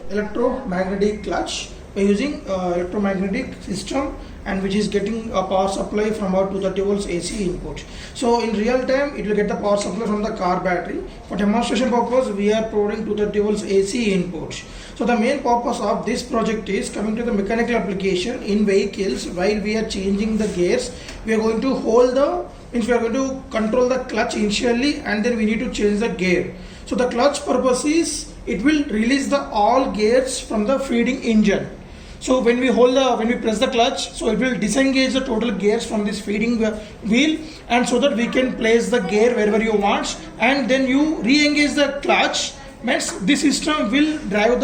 electromagnetic clutch by using electromagnetic system, and which is getting a power supply from our 230 volts AC input. So in real time it will get the power supply from the car battery. For demonstration purpose we are providing 230 volts AC input. So the main purpose of this project is coming to the mechanical application in vehicles. While we are changing the gears, we are going to hold the means we are going to control the clutch initially, and then we need to change the gear. So the clutch purpose is it will release the all gears from the feeding engine. So when we press the clutch, so it will disengage the total gears from this feeding wheel, and so that we can place the gear wherever you want, and then you re-engage the clutch. Means this system will drive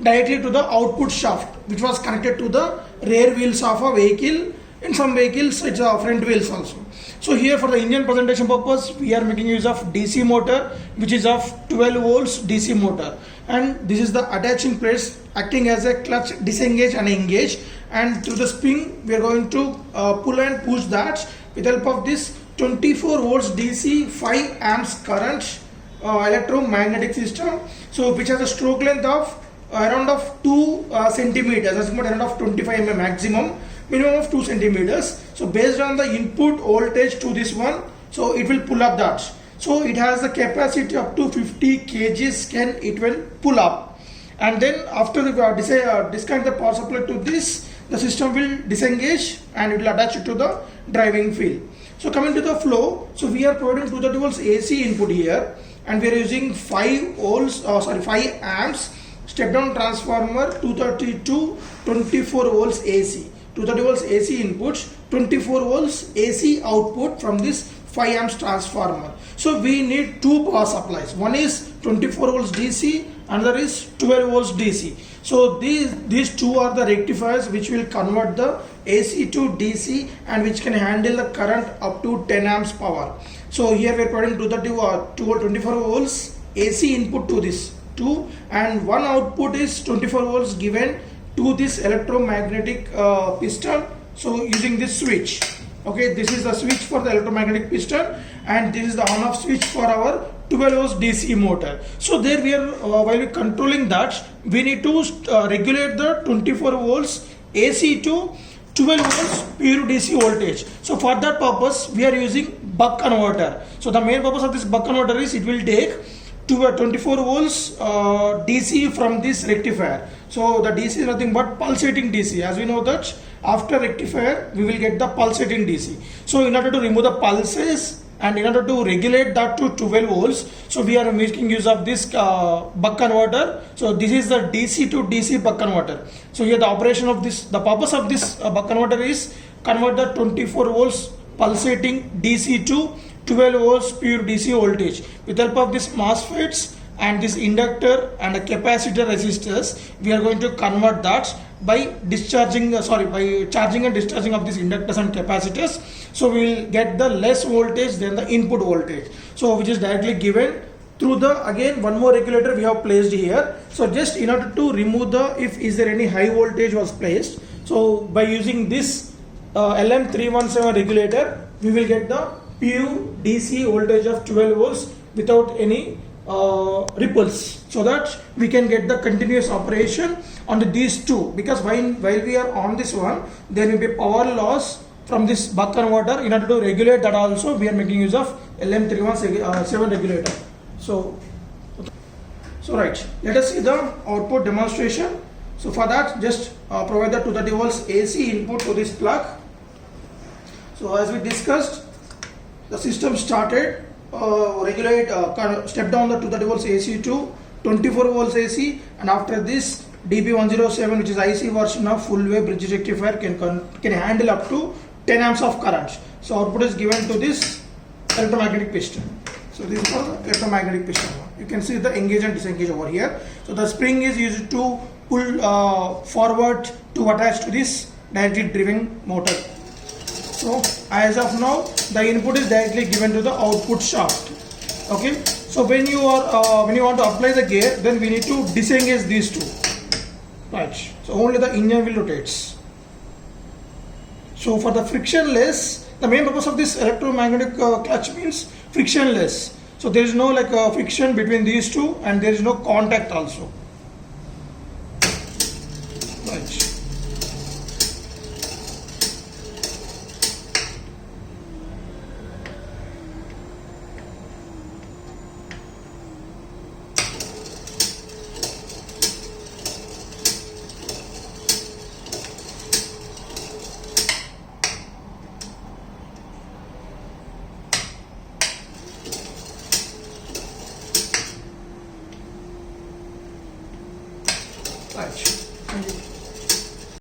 directly to the output shaft, which was connected to the rear wheels of a vehicle. In some vehicles it's front wheels also. So here for the engine presentation purpose we are making use of DC motor, which is of 12 volts DC motor, and this is the attaching press acting as a clutch disengage and engage, and through the spring we are going to pull and push that with help of this 24 volts DC 5 amps current electromagnetic system, so which has a stroke length of around of 2 centimeters, as around of 25 mm maximum, minimum of 2 centimeters. So based on the input voltage to this one, so it will pull up that. So it has the capacity up to 50 kgs can it will pull up, and then after the disconnect the power supply to this, the system will disengage and it will attach it to the driving wheel. So coming to the flow, so we are providing 230 volts AC input here, and we are using 5 amps step down transformer 230 to 24 volts AC. 230 volts AC input, 24 volts AC output from this 5 amps transformer. So we need two power supplies. One is 24 volts DC, another is 12 volts DC. So these two are the rectifiers which will convert the AC to DC and which can handle the current up to 10 amps power. So here we are providing 24 volts AC input to this two, and one output is 24 volts given to this electromagnetic piston. So using this switch, okay, this is the switch for the electromagnetic piston, and this is the on off switch for our 12 volts DC motor. So there we are while we controlling that, we need to regulate the 24 volts AC to 12 volts pure DC voltage. So for that purpose we are using buck converter. So the main purpose of this buck converter is it will take 24 volts DC from this rectifier. So the DC is nothing but pulsating DC. As we know that after rectifier we will get the pulsating DC. So in order to remove the pulses and in order to regulate that to 12 volts, so we are making use of this buck converter. So this is the DC to DC buck converter. So here the operation of this, the purpose of this buck converter is convert the 24 volts pulsating DC to 12 volts pure DC voltage. With help of this MOSFETs and this inductor and a capacitor resistors, we are going to convert that by charging and discharging of these inductors and capacitors. So we will get the less voltage than the input voltage, so which is directly given through the, again one more regulator we have placed here. So just in order to remove the, if is there any high voltage was placed, so by using this LM317 regulator we will get the pure DC voltage of 12 volts without any ripples, so that we can get the continuous operation on these two, because while we are on this one there will be power loss from this buck converter. In order to regulate that also we are making use of LM317 regulator. So right, let us see the output demonstration. So for that just provide the 230 volts AC input to this plug. So as we discussed, the system started step down the 230 volts AC to 24 volts AC, and after this DB107, which is IC version of full wave bridge rectifier, can handle up to 10 amps of current. So output is given to this electromagnetic piston. So this is the electromagnetic piston. You can see the engage and disengage over here. So the spring is used to pull forward to attach to this directly driven motor. So as of now the input is directly given to the output shaft. Okay, so when you want to apply the gear, then we need to disengage these two, right? So only the engine will rotate. So for the frictionless, the main purpose of this electromagnetic clutch means frictionless. So there is no friction between these two, and there is no contact also. Right.